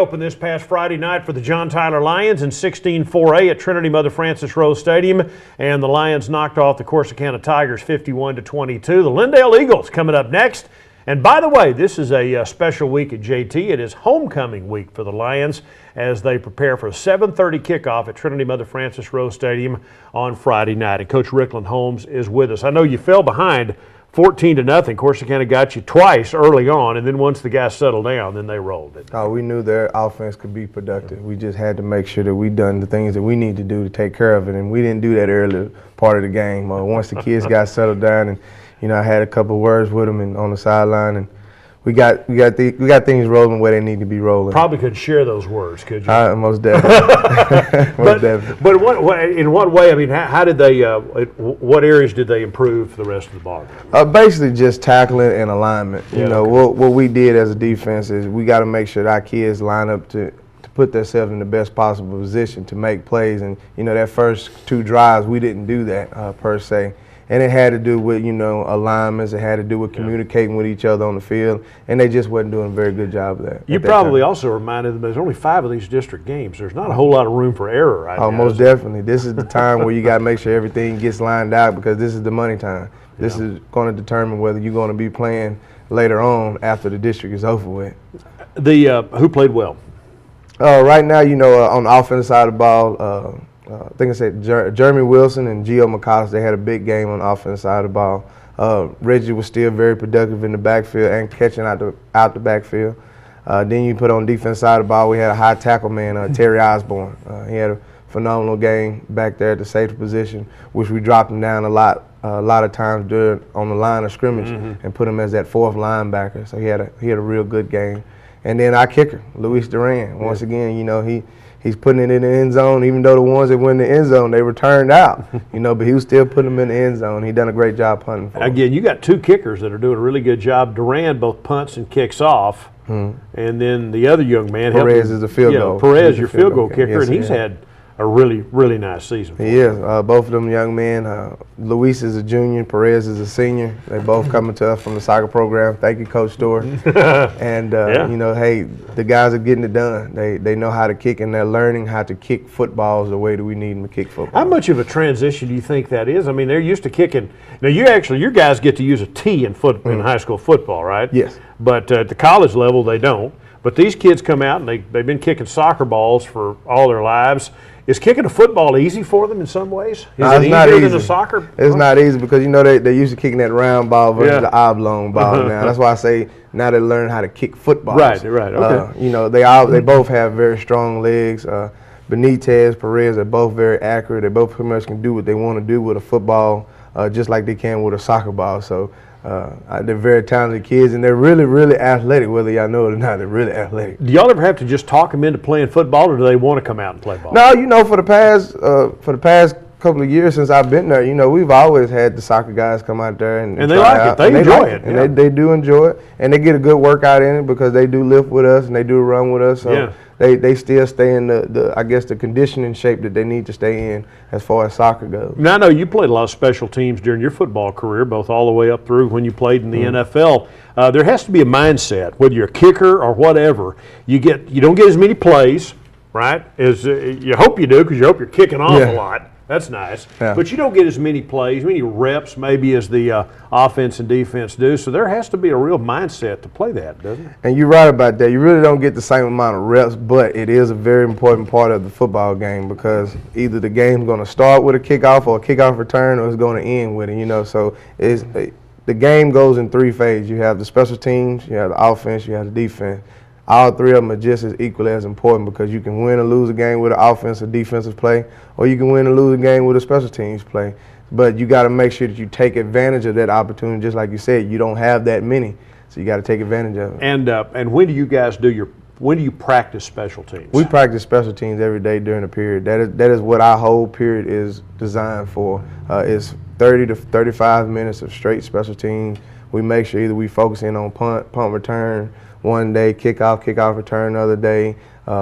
opened this past Friday night for the John Tyler Lions in 16-4A at Trinity Mother Frances Rose Stadium, and the Lions knocked off the Corsicana Tigers 51-22. The Lindale Eagles coming up next. And by the way, this is a special week at JT. It is homecoming week for the Lions as they prepare for a 7:30 kickoff at Trinity Mother Frances Rose Stadium on Friday night. And Coach Ricklan Holmes is with us. I know you fell behind 14-0. Corsicana got you twice early on, and then once the guys settled down, then they rolled it. Oh, we knew their offense could be productive. We just had to make sure that we done the things that we need to do to take care of it, and we didn't do that early part of the game. Once the kids got settled down, and I had a couple of words with them on the sideline, and we got things rolling the way they need to be rolling. Probably could share those words, could you? Most definitely. But in what way? I mean, how did they? What areas did they improve for the rest of the ball game? Basically, just tackling and alignment. Yeah, what we did as a defense is we got to make sure that our kids line up to put themselves in the best possible position to make plays. And that first two drives, we didn't do that per se. And it had to do with, alignments. It had to do with communicating with each other on the field. And they just wasn't doing a very good job of that. You probably also reminded them there's only 5 of these district games. There's not a whole lot of room for error right now. Oh, most definitely. This is the time where you got to make sure everything gets lined out because this is the money time. This is going to determine whether you're going to be playing later on after the district is over with. Who played well? Right now, on the offensive side of the ball, I think I said Jeremy Wilson and Gio McCollum, they had a big game on the offensive side of the ball. Reggie was still very productive in the backfield and catching out the backfield. Then you put on defense side of the ball, we had a high tackle man, Terry Osborne. He had a phenomenal game back there at the safety position, which we dropped him down a lot of times on the line of scrimmage and put him as that 4th linebacker. So he had a real good game. And then our kicker, Luis Duran, once again, he's putting it in the end zone, even though the ones that went in the end zone, they returned out, but he was still putting them in the end zone. He done a great job punting for Again, you got 2 kickers that are doing a really good job. Duran both punts and kicks off, and then the other young man, Perez, is a field goal. Perez, your field goal kicker, and he's had a really, really nice season. He is. Both of them young men. Luis is a junior. Perez is a senior. They both coming to us from the soccer program. Thank you, Coach Stewart. And, hey, the guys are getting it done. They know how to kick, and they're learning how to kick footballs the way that we need them to kick football. How much of a transition do you think that is? I mean, they're used to kicking. Now, your guys get to use a tee in high school football, right? Yes. But at the college level, they don't. But these kids come out, and they've been kicking soccer balls for all their lives. Is kicking a football easy for them in some ways? Is it easier than a soccer? It's not easy because they're used to kicking that round ball versus the oblong ball now. That's why I say now they're learning how to kick footballs. Right, okay. They both have very strong legs. Benitez, Perez are both very accurate. They both pretty much can do what they want to do with a football just like they can with a soccer ball. So they're very talented kids, and they're really, really athletic, whether y'all know it or not. They're really athletic. Do y'all ever have to just talk them into playing football, or do they want to come out and play ball? No, for the past couple of years since I've been there, we've always had the soccer guys come out there and they like it. They enjoy it. And they do enjoy it, and they get a good workout in it because they do lift with us and they do run with us. So they still stay in the conditioning shape that they need to stay in as far as soccer goes. Now, I know you played a lot of special teams during your football career, both all the way up through when you played in the NFL. There has to be a mindset, whether you're a kicker or whatever. You don't get as many plays, right? As you hope you do, because you hope you're kicking off a lot. That's nice. Yeah. But you don't get as many plays, many reps maybe as the offense and defense do. So there has to be a real mindset to play that, doesn't it? And you're right about that. You really don't get the same amount of reps, but it is a very important part of the football game because either the game's going to start with a kickoff or a kickoff return, or it's going to end with it. So the game goes in 3 phases. You have the special teams, you have the offense, you have the defense. All 3 of them are just as equally as important because you can win or lose a game with an offensive or defensive play, or you can win or lose a game with a special teams play. But you got to make sure that you take advantage of that opportunity. Just like you said, you don't have that many, so you got to take advantage of it. And when do you guys when do you practice special teams? We practice special teams every day during the period. That is what our whole period is designed for. It's 30 to 35 minutes of straight special teams. We make sure either we focus in on punt return one day, kickoff return another day,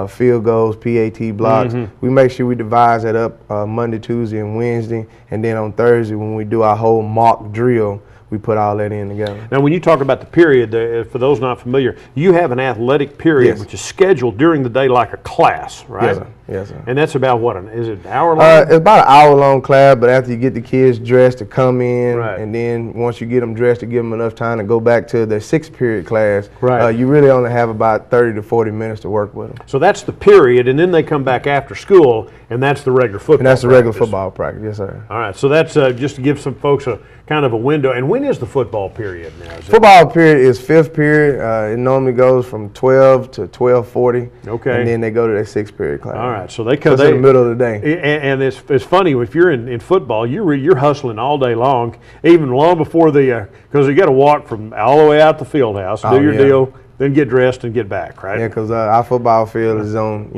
field goals, PAT blocks. We make sure we divide that up Monday, Tuesday, and Wednesday. And then on Thursday, when we do our whole mock drill, we put all that in together. Now, when you talk about the period, for those not familiar, you have an athletic period Yes. which is scheduled during the day like a class, right? Yes, sir. Yes, sir. And that's about what? Is it an hour long? It's about an hour-long class, but after you get the kids dressed to come in, Right. and then once you get them dressed to give them enough time to go back to the 6th-period class, Right. you really only have about 30 to 40 minutes to work with them. So that's the period, and then they come back after school, and that's the regular football And that's the regular practice. football practice, yes, sir. All right, so that's just to give some folks a kind of a window. And when is the football period now? Is it- Football period is 5th period. It normally goes from 12 to 12:40. Okay. And then they go to their 6th-period class. All right, so they So come. it's in the middle of the day. And it's funny if you're in football, you're hustling all day long, even long before because you got to walk from all the way out the field house, do Oh, your yeah. deal, then get dressed and get back, right? Yeah, because our football field is on,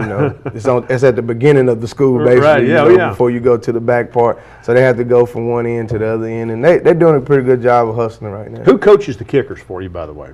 it's at the beginning of the school, basically, Right, yeah, you know, yeah. before you go to the back part. So they have to go from one end to the other end, and they're doing a pretty good job of hustling right now. Who coaches the kickers for you, by the way?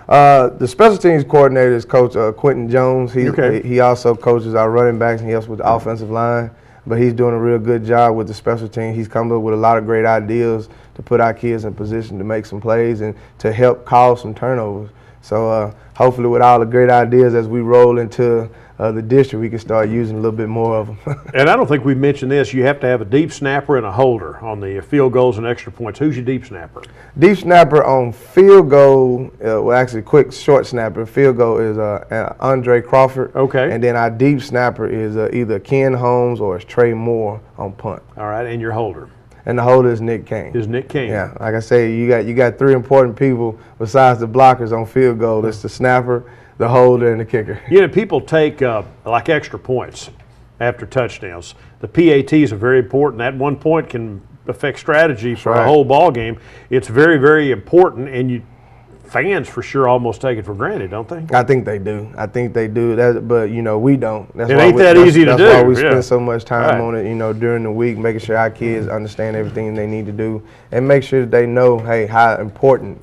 The special teams coordinator is Coach Quentin Jones. Okay. He also coaches our running backs, and he helps with the offensive line. But he's doing a real good job with the special team. He's come up with a lot of great ideas to put our kids in position to make some plays and to help cause some turnovers. So hopefully with all the great ideas as we roll into the district, we can start using a little bit more of them. And I don't think we've mentioned this. You have to have a deep snapper and a holder on the field goals and extra points. Who's your deep snapper? Deep snapper on field goal, well actually quick short snapper, field goal is Andre Crawford. Okay. And then our deep snapper is either Ken Holmes or it's Trey Moore on punt. All right, and your holder And the holder is Nick Kane. is Nick King. Yeah, like I say, you got 3 important people besides the blockers on field goal. It's the snapper, the holder, and the kicker. You know, people take like extra points after touchdowns. The PATs are very important. That 1 point can affect strategy for a right. whole ball game. It's very, very important, and fans for sure almost take it for granted, don't they? I think they do. But we don't. That's It why ain't that easy to That's do, why we yeah. spend so much time Right. on it. During the week, making sure our kids understand everything they need to do, and make sure that they know, hey, how important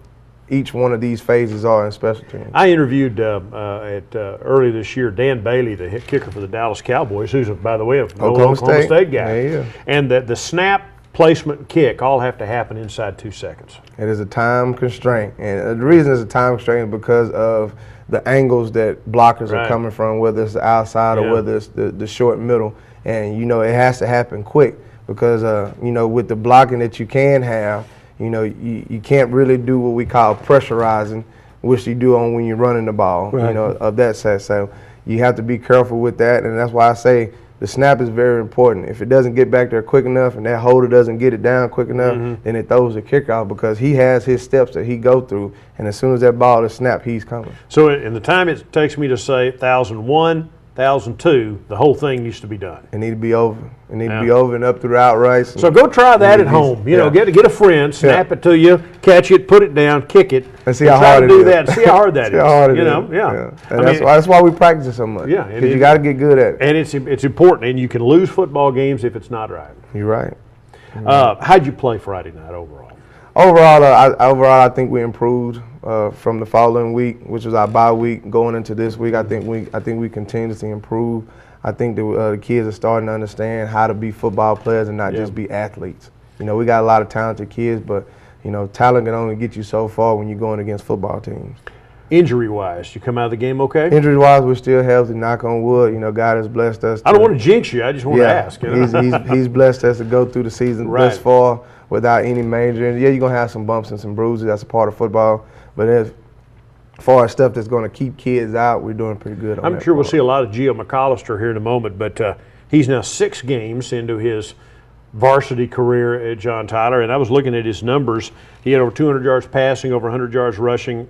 each one of these phases are in special teams. I interviewed early this year Dan Bailey, the hit kicker for the Dallas Cowboys, who's, by the way, a Oklahoma State guy. There you go. And the snap, placement, and kick all have to happen inside 2 seconds. It is a time constraint, and the reason it's a time constraint is because of the angles that blockers Right. are coming from, whether it's the outside Yeah. or whether it's the short middle, and it has to happen quick because with the blocking that you can have, you can't really do what we call pressurizing, which you do on when you're running the ball, Right. of that set. So you have to be careful with that, and that's why I say the snap is very important. If it doesn't get back there quick enough and that holder doesn't get it down quick enough, then it throws the kicker out because he has his steps that he go through, and as soon as that ball is snapped, he's coming. So in the time it takes me to say 1,001, 1,002, the whole thing used to be done. It need to be over. It need Yeah. to be over and up through the outrights. So go try that at He's- home. yeah. Get a friend, snap it to you, catch it, put it down, kick it, And see how try hard to it do is. that. See how hard that is. See how hard it is. Yeah. And that's why we practice it so much. Yeah, and Because you got to get good at it. And it's important, and you can lose football games if it's not right. You're right. How'd you play Friday night overall? Overall, I think we improved from the following week, which was our bye week, going into this week. I think we continuously improve. I think the kids are starting to understand how to be football players and not just be athletes. We got a lot of talented kids, but talent can only get you so far when you're going against football teams. Injury-wise, you come out of the game okay? Injury-wise, we're still healthy. Knock on wood. God has blessed us. I don't want to jinx you. I just want to ask. He's blessed us to go through the season thus far without any major. And yeah, you're gonna have some bumps and some bruises. That's a part of football. But as far as stuff that's gonna keep kids out, we're doing pretty good. I'm sure we'll see a lot of Gio McAllister here in a moment, but he's now 6 games into his varsity career at John Tyler, and I was looking at his numbers. He had over 200 yards passing, over 100 yards rushing.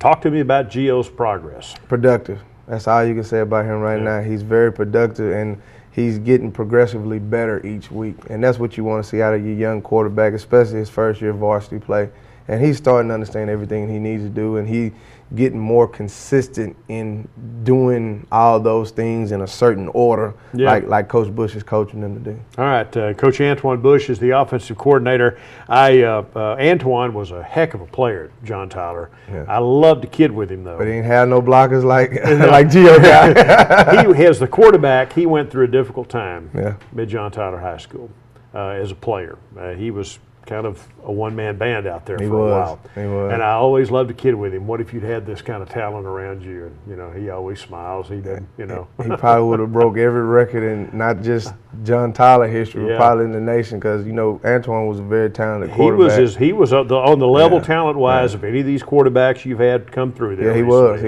Talk to me about Gio's progress. Productive. That's all you can say about him right now. He's very productive, and he's getting progressively better each week. And that's what you want to see out of your young quarterback, especially his first year of varsity play. And he's starting to understand everything he needs to do, and he getting more consistent in doing all those things in a certain order, like Coach Bush is coaching them to do. All right, Coach Antoine Bush is the offensive coordinator. Antoine was a heck of a player at John Tyler. Yeah. I loved to kid with him, though. But he didn't have no blockers like Gio got. He, as the quarterback, he went through a difficult time Yeah. at John Tyler High School as a player. He was kind of a one-man band out there He for a while. He was. And I always loved to kid with him. What if you'd had this kind of talent around you? And, you know, he always smiles. He doesn't, you know. He probably would have broke every record in not just John Tyler history, but probably in the nation, because, you know, Antoine was a very talented quarterback. He was on the level talent-wise of any of these quarterbacks you've had come through there. Yeah, he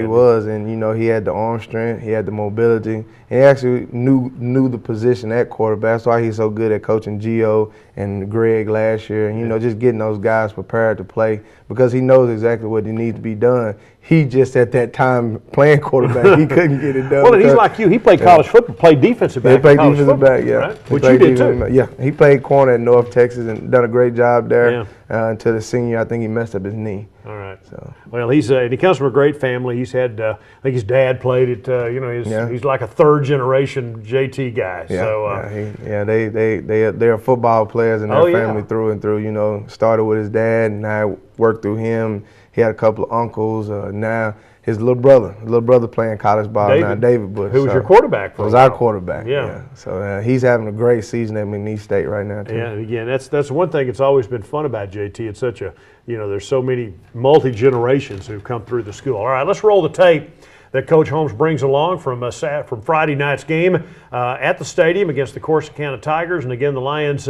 was. And, you know, he had the arm strength, he had the mobility, and he actually knew the position at quarterback. That's why he's so good at coaching Gio and Greg last year, and, you know, just getting those guys prepared to play, because he knows exactly what needs to be done. He just, at that time, playing quarterback, he couldn't get it done. Well, and he's like you. He played college football, played defensive back. He played defensive back, yeah. Right? Which you did too. Yeah, he played corner at North Texas and done a great job there until the senior. I think he messed up his knee. All right. So. Well, and he comes from a great family. He's had, I think his dad played at, you know, he's like a third-generation JT guy. Yeah, so, they're football players in their family through and through. You know, started with his dad, and I worked through him. He had a couple of uncles. Now his little brother playing college ball now, David Bush. Who was your quarterback for a while. Our quarterback. Yeah. So he's having a great season at McNeese State right now too. Yeah, and again, that's one thing that's always been fun about JT. It's such a, you know, there's so many multi-generations who've come through the school. All right, let's roll the tape that Coach Holmes brings along from Friday night's game at the stadium against the Corsicana Tigers. And again, the Lions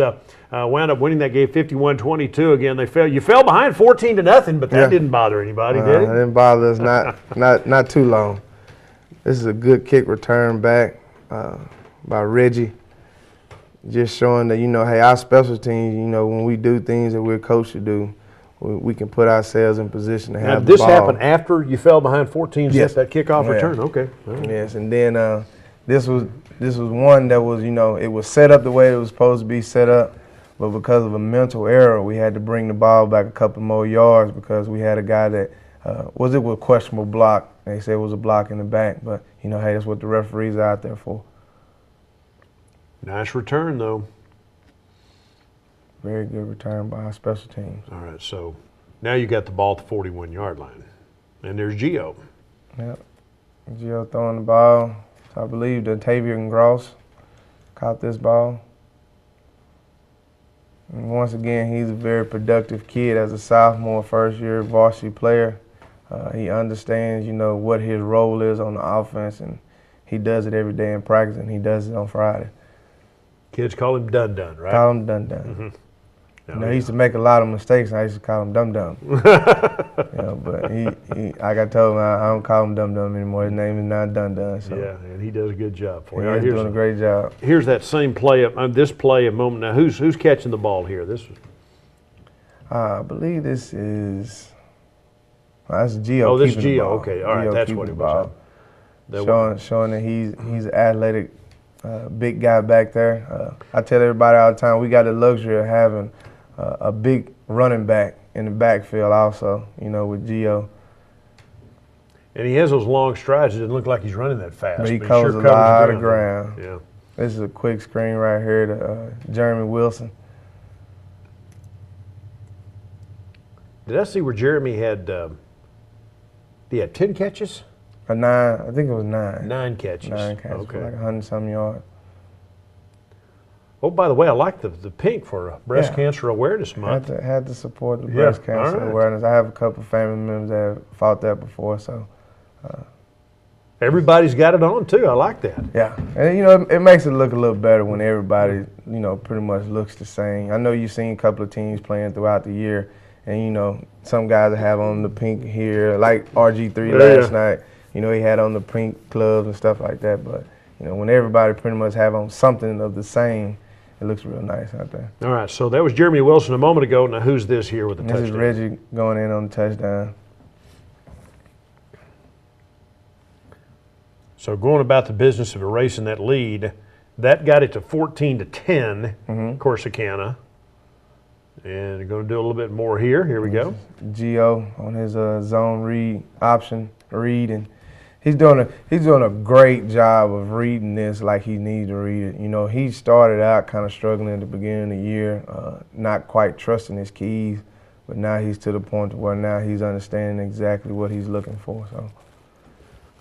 wound up winning that game 51-22. Again, you fell behind 14-0, but that didn't bother anybody, did it? It didn't bother us, not too long. This is a good kick return back by Reggie. Just showing that, you know, hey, our special teams, you know, when we do things that we're coached to do, we can put ourselves in position to have the ball. Now, this happened after you fell behind 14, yes. That kickoff return? Okay. Right. Yes, and then this was one that was, you know, it was set up the way it was supposed to be set up, but because of a mental error, we had to bring the ball back a couple more yards because we had a guy that was questionable block. They said it was a block in the back, but, you know, hey, that's what the referees are out there for. Nice return, though. Very good return by our special teams. All right, so now you got the ball at the 41-yard line. And there's Gio. Yep. Gio throwing the ball. So I believe that Tavian Gross caught this ball. And once again, he's a very productive kid as a sophomore, first-year varsity player. He understands, you know, what his role is on the offense, and he does it every day in practice, and he does it on Friday. Kids call him Dun-Dun, right? Call him Dun-Dun. Mm-hmm. You know, he used to make a lot of mistakes, and I used to call him Dum-Dum. You know, but like I told him, I don't call him Dum-Dum anymore. His name is now Dun-Dun. So. Yeah, and he does a good job for you. He's doing a great job. Here's that same play, this play a moment. Now, who's catching the ball here? I believe this is that's Gio. Oh, this is Gio. Okay, all right, that's what it was. Showing that he's an athletic, big guy back there. I tell everybody all the time, we got the luxury of having a big running back in the backfield also, you know, with Gio. And he has those long strides. It doesn't look like he's running that fast. But he covers a lot of ground. Yeah. This is a quick screen right here to Jeremy Wilson. Did I see where Jeremy had, he had 10 catches? 9, I think it was 9. 9 catches. 9 catches, okay. Like 100-some yards. Oh, by the way, I like the pink for Breast Cancer Awareness Month. Had to support the breast cancer awareness. I have a couple of family members that have fought that before, so. Everybody's got it on, too. I like that. Yeah, and, you know, it makes it look a little better when everybody, you know, pretty much looks the same. I know you've seen a couple of teams playing throughout the year, and, you know, some guys have on the pink here, like RG3 last night. You know, he had on the pink gloves and stuff like that, but, you know, when everybody pretty much have on something of the same, it looks real nice out there. All right, so that was Jeremy Wilson a moment ago. Now, who's this here with the touchdown? This is Reggie going in on the touchdown. So going about the business of erasing that lead, that got it to 14-10, Corsicana. And we're going to do a little bit more here. Here we go. Gio on his zone read option read, and he's doing a great job of reading this like he needs to read it. You know, he started out kind of struggling at the beginning of the year, not quite trusting his keys, but now he's to the point where now he's understanding exactly what he's looking for. So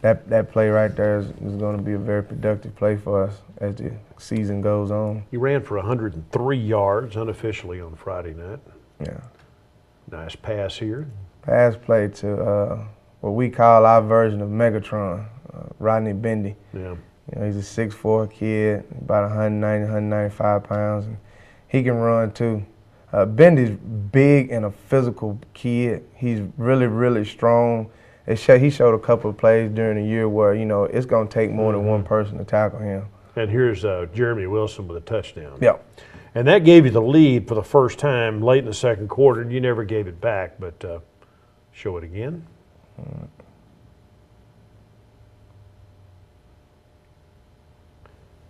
that play right there is going to be a very productive play for us as the season goes on. He ran for 103 yards unofficially on Friday night. Yeah. Nice pass here. Pass play to what we call our version of Megatron, Rodney Bendy. Yeah. You know, he's a 6'4" kid, about 190, 195 pounds, and he can run too. Bendy's big and a physical kid. He's really, really strong. He showed a couple of plays during the year where, you know, it's going to take more than one person to tackle him. And here's Jeremy Wilson with a touchdown. Yeah. And that gave you the lead for the first time late in the second quarter, and you never gave it back, but show it again.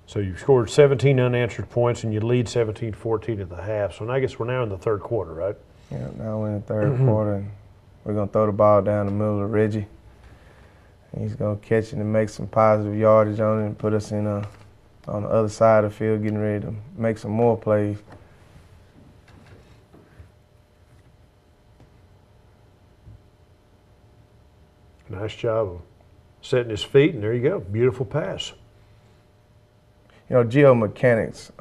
So you've scored 17 unanswered points, and you lead 17-14 at the half. So I guess we're now in the third quarter, right? Yeah, now we're in the third quarter, and we're going to throw the ball down the middle of Reggie. And he's going to catch it and make some positive yardage on it and put us in on the other side of the field, getting ready to make some more plays. Nice job of setting his feet, and there you go. Beautiful pass. You know, geomechanics,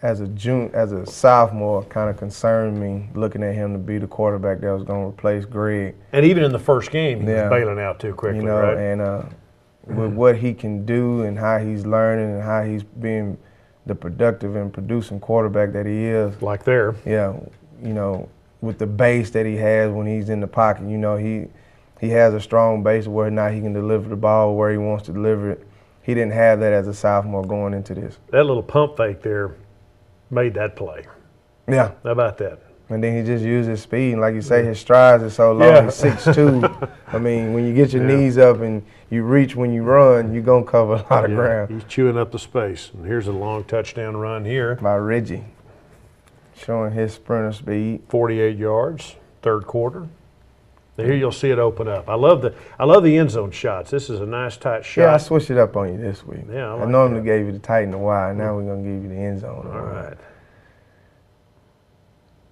as a sophomore, kind of concerned me looking at him to be the quarterback that was going to replace Greg. And even in the first game, he was bailing out too quickly, you know, right? And with what he can do and how he's learning and how he's being the productive and producing quarterback that he is. Like there. Yeah, you know, with the base that he has when he's in the pocket, you know, he has a strong base where now he can deliver the ball where he wants to deliver it. He didn't have that as a sophomore going into this. That little pump fake there made that play. Yeah. How about that? And then he just used his speed. And like you say, his strides are so long. He's 6'2". I mean, when you get your knees up and you reach when you run, you're going to cover a lot of ground. He's chewing up the space. And here's a long touchdown run here. By Reggie, showing his sprinter speed. 48 yards, third quarter. Now here you'll see it open up. I love the end zone shots. This is a nice tight shot. Yeah, I switched it up on you this week. Yeah, I normally gave you the tight and the wide. Now we're going to give you the end zone. All right.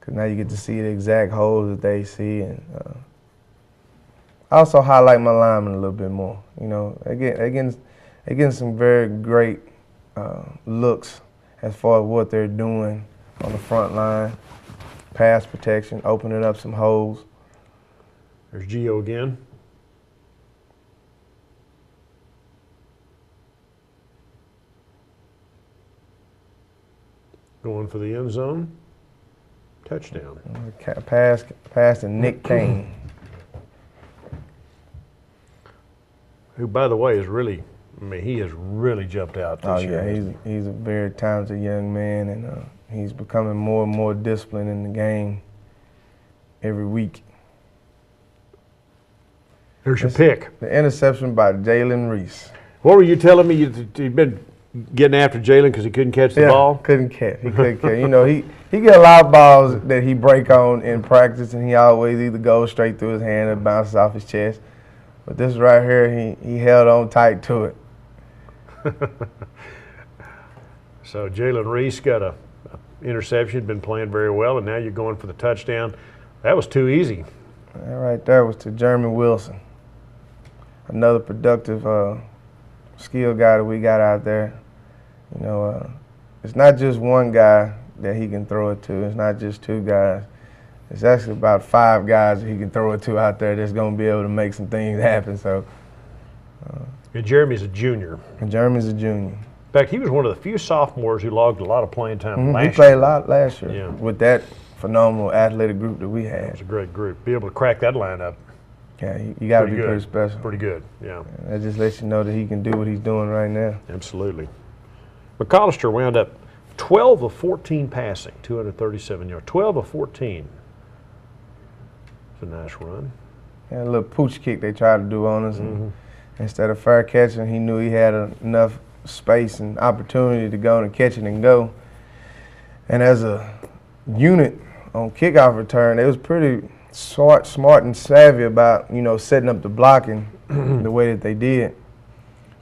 Because now you get to see the exact holes that they see. And I also highlight my linemen a little bit more. You know, again, some very great looks as far as what they're doing on the front line, pass protection, opening up some holes. There's Gio again. Going for the end zone. Touchdown. Pass to Nick Kane. Who, by the way, is really, I mean, he has really jumped out this year. Oh, yeah, he's a very talented young man, and he's becoming more and more disciplined in the game every week. Here's your pick. The interception by Jalen Reese. What were you telling me? You've been getting after Jalen because he couldn't catch the ball? Couldn't catch. He couldn't catch. You know, he get a lot of balls that he break on in practice, and he always either goes straight through his hand or bounces off his chest. But this right here, he held on tight to it. So Jalen Reese got a interception, been playing very well, and now you're going for the touchdown. That was too easy. That right there was to Jeremy Wilson. Another productive skill guy that we got out there. You know, it's not just one guy that he can throw it to. It's not just two guys. It's actually about 5 guys that he can throw it to out there that's going to be able to make some things happen. So, And Jeremy's a junior. And Jeremy's a junior. In fact, he was one of the few sophomores who logged a lot of playing time last year. He played a lot last year Yeah. with that phenomenal athletic group that we It had. was a great group. Be able to crack that lineup. Yeah, you got to be good. pretty special. Pretty good, yeah. That just lets you know that he can do what he's doing right now. Absolutely. McCollister wound up 12 of 14 passing, 237 yards. 12 of 14. It's a nice run. Yeah, a little pooch kick they tried to do on us. And instead of fair catching, he knew he had enough space and opportunity to go and catch it and go. And as a unit on kickoff return, they was pretty smart and savvy about, you know, setting up the blocking the way that they did,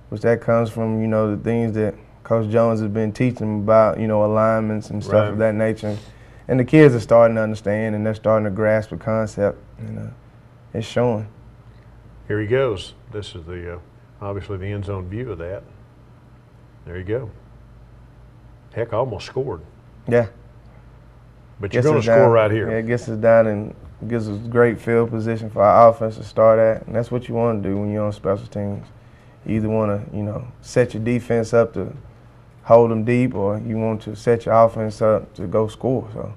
which that comes from, you know, the things that Coach Jones has been teaching them about, you know, alignments and stuff of that nature. And the kids are starting to understand, and they're starting to grasp the concept, and it's showing. Here he goes. This is the obviously the end zone view of that. There you go. Heck, I almost scored. Yeah. But you're going to score right here. Yeah, it gets us down and gives us great field position for our offense to start at, and that's what you want to do when you're on special teams. You either want to, set your defense up to hold them deep, or you want to set your offense up to go score. So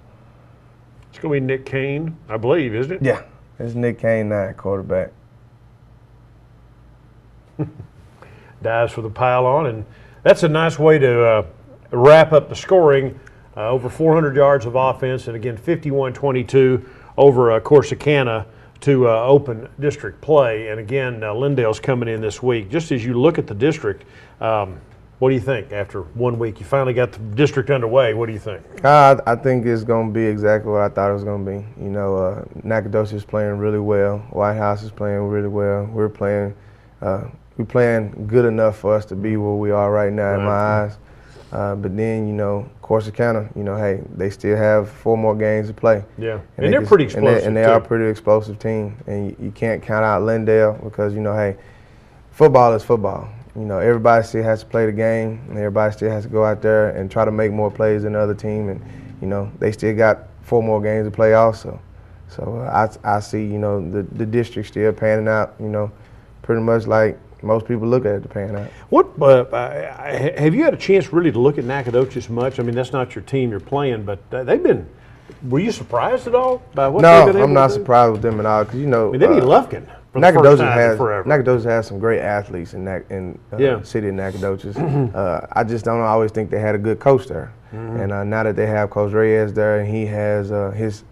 it's going to be Nick Kane, I believe, isn't it? Yeah, it's Nick Kane now at quarterback. Dives for the pile on, and that's a nice way to wrap up the scoring. Over 400 yards of offense, and again 51-22 over Corsicana to open district play. And again, Lindale's coming in this week. Just as you look at the district, what do you think after 1 week? You finally got the district underway. What do you think? I think it's going to be exactly what I thought it was going to be. Nacogdoches is playing really well. White House is playing really well. We're playing good enough for us to be where we are right now in my eyes. But then, Corsicana, hey, they still have 4 more games to play. Yeah, and they're pretty explosive. And they are a pretty explosive team. And you can't count out Lindale because, hey, football is football. Everybody still has to play the game, and everybody still has to go out there and try to make more plays than the other team. And, they still got 4 more games to play also. So I see, the district still panning out, pretty much like most people look at it to pan out. What have you had a chance really to look at Nacogdoches much? I mean, that's not your team you're playing, but they've been. Were you surprised at all by what they've been able to do? No, I'm not surprised with them at all because I mean, they beat Lufkin for the first time in forever. Nacogdoches has some great athletes in the city of Nacogdoches. I just don't always think they had a good coach there. And now that they have Coach Reyes there and he has his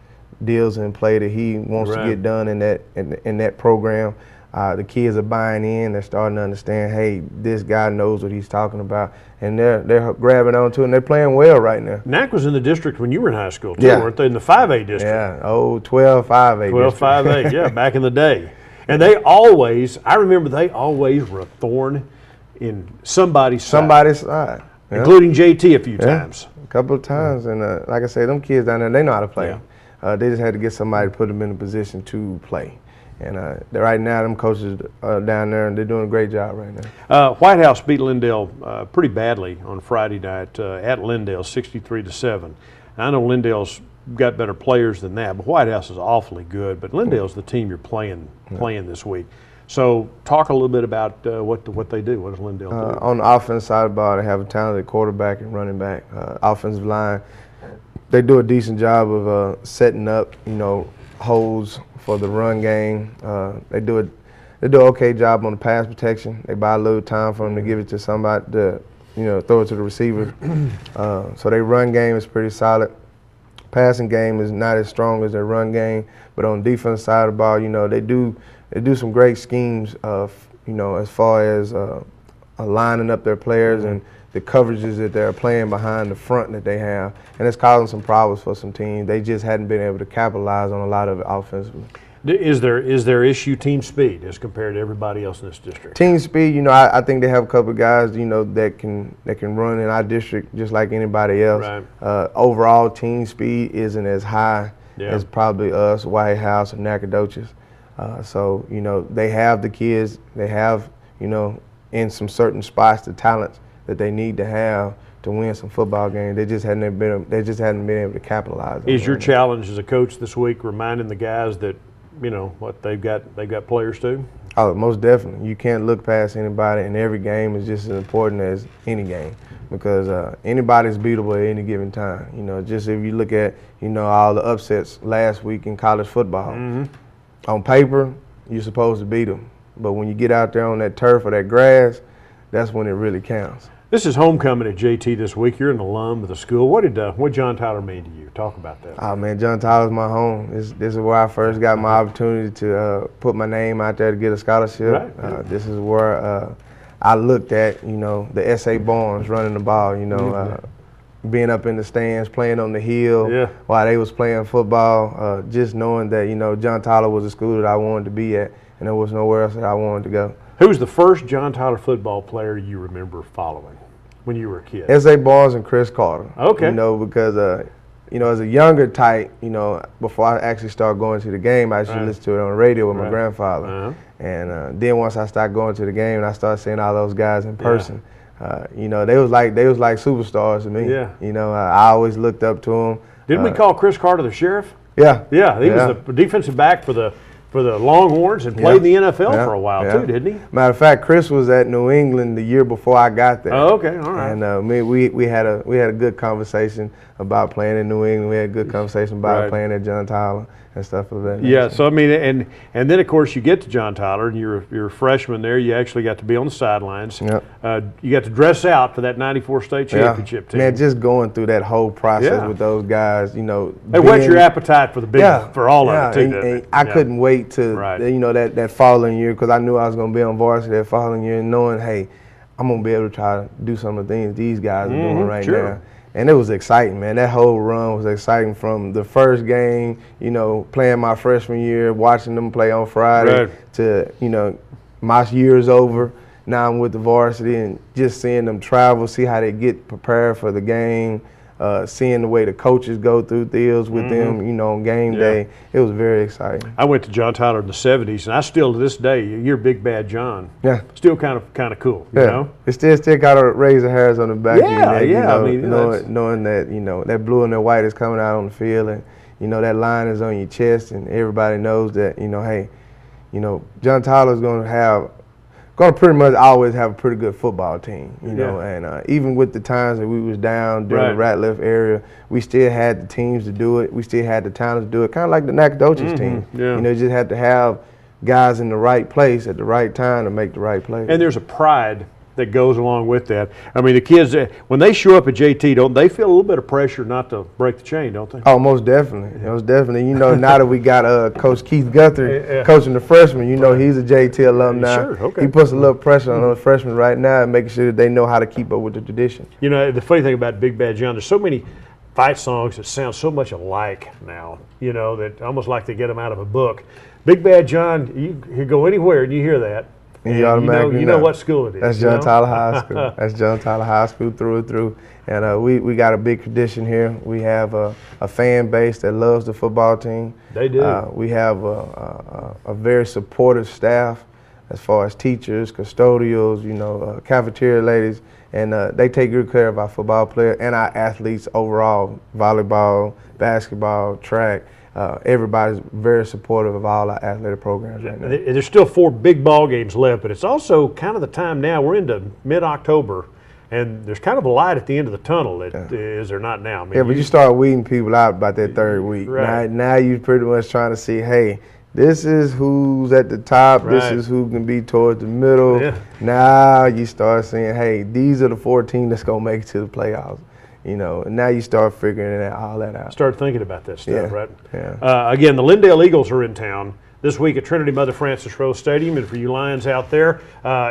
deals in play that he wants to get done in that program. The kids are buying in. They're starting to understand, hey, this guy knows what he's talking about. And they're grabbing onto it, and they're playing well right now. NAC was in the district when you were in high school, too, weren't they? In the 5A district. Yeah, 12-5A 12-5A, yeah, back in the day. And I remember they always were a thorn in somebody's side. Including JT a few times. A couple of times. And like I say, them kids down there, they know how to play. They just had to get somebody to put them in a position to play. And right now, them coaches are down there, and they're doing a great job right now. White House beat Lindale pretty badly on Friday night at Lindale, 63-7. I know Lindale's got better players than that, but White House is awfully good. But Lindale's the team you're playing this week. So talk a little bit about what they do. What does Lindale do? On the offensive side of the ball, they have a talented quarterback and running back. Offensive line, they do a decent job of setting up, holds for the run game. They do an okay job on the pass protection. They buy a little time for them to give it to somebody to, throw it to the receiver. So their run game is pretty solid. Passing game is not as strong as their run game, but on the defensive side of the ball, they do some great schemes of, as far as lining up their players and the coverages that they're playing behind the front that they have, and it's causing some problems for some teams. They just hadn't been able to capitalize on a lot of it offensively. Is there issue team speed as compared to everybody else in this district? Team speed, I think they have a couple of guys, that can run in our district just like anybody else. Right. Overall, team speed isn't as high as probably us, White House, or Nacogdoches. So they have the kids. They have in some certain spots the talents that they need to have to win some football games. They just hadn't been able to capitalize. Is your challenge as a coach this week reminding the guys that what they've got players too? Oh, most definitely. You can't look past anybody, and every game is just as important as any game because anybody's beatable at any given time. Just if you look at all the upsets last week in college football. On paper, you're supposed to beat them, but when you get out there on that turf or that grass, that's when it really counts. This is homecoming at JT this week. You're an alum of the school. What did John Tyler mean to you? Talk about that. Oh, man, John Tyler's my home. This is where I first got my opportunity to put my name out there to get a scholarship. Right. This is where I looked at, the S.A. Barnes running the ball, being up in the stands, playing on the hill while they was playing football, just knowing that, John Tyler was the school that I wanted to be at, and there was nowhere else that I wanted to go. Who was the first John Tyler football player you remember following when you were a kid? S.A. Barnes and Chris Carter. Okay. Because, as a younger type, before I actually started going to the game, I used to listen to it on the radio with my grandfather. And then once I started going to the game and I started seeing all those guys in person, they was like superstars to me. Yeah. I always looked up to them. Didn't we call Chris Carter the sheriff? Yeah. Yeah, he was the defensive back for the Longhorns and played in the NFL for a while too, didn't he? Matter of fact, Chris was at New England the year before I got there. Oh, okay, all right. And we had a good conversation about playing in New England. We had a good conversation about playing at John Tyler and stuff like that. Yeah, so I mean, and then of course you get to John Tyler and you're a freshman there. You actually got to be on the sidelines. Yep. You got to dress out for that '94 state championship team. Man, just going through that whole process with those guys, you know. It whet your appetite for the big, for all of it too. And I couldn't wait to, you know, that following year, because I knew I was going to be on varsity that following year, and knowing, hey, I'm going to be able to try to do some of the things these guys are doing right now. And it was exciting, man. That whole run was exciting, from the first game, you know, playing my freshman year, watching them play on Friday, to, you know, my year's over. Now I'm with the varsity, and just seeing them travel, see how they get prepared for the game, seeing the way the coaches go through deals with them, you know, on game day. It was very exciting. I went to John Tyler in the '70s, and I still to this day, you're Big Bad John. Yeah. Still kind of cool. You know? It still kind of raise the hairs on the back of your neck. Yeah, you know, I mean, knowing that, you know, that blue and that white is coming out on the field, and, you know, that line is on your chest, and everybody knows that, you know, hey, you know, John Tyler's going to pretty much always have a pretty good football team, you know, and even with the times that we was down during the Ratliff area, we still had the teams to do it. We still had the talent to do it, kind of like the Nacogdoches team. You know, you just had to have guys in the right place at the right time to make the right play. And there's a pride that goes along with that. I mean, the kids, when they show up at JT, don't they feel a little bit of pressure not to break the chain, don't they? Oh, most definitely. Most definitely. You know, now that we got Coach Keith Guthrie coaching the freshmen, you know, he's a JT alumni. He puts a little pressure on those freshmen right now and making sure that they know how to keep up with the tradition. You know, the funny thing about Big Bad John, there's so many fight songs that sound so much alike now, you know, that almost like they get them out of a book. Big Bad John, you go anywhere and you hear that. And you automatically you know what school it is. That's John Tyler High School. That's John Tyler High School through and through. And we got a big tradition here. We have a fan base that loves the football team. They do. We have a very supportive staff as far as teachers, custodials, you know, cafeteria ladies. And they take good care of our football players and our athletes overall, volleyball, basketball, track. Everybody's very supportive of all our athletic programs right now. There's still 4 big ball games left, but it's also kind of the time now. We're into mid-October, and there's kind of a light at the end of the tunnel. Is there not now? I mean, but you start weeding people out about that third week. Now you're pretty much trying to see, hey, this is who's at the top. This is who can be towards the middle. Now you start saying, hey, these are the 4 teams that's going to make it to the playoffs. You know, and now you start figuring all that out. Start thinking about that stuff, right? Again, the Lindale Eagles are in town this week at Trinity Mother Frances Rose Stadium. And for you Lions out there,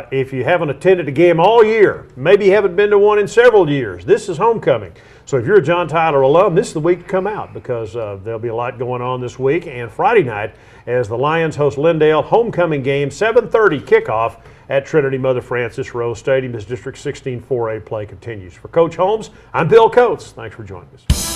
if you haven't attended a game all year, maybe you haven't been to one in several years, this is homecoming. So if you're a John Tyler alum, this is the week to come out, because there'll be a lot going on this week. And Friday night, as the Lions host Lindale, homecoming game, 7:30 kickoff at Trinity Mother Frances Rose Stadium as District 16 4A play continues. For Coach Holmes, I'm Bill Coates. Thanks for joining us.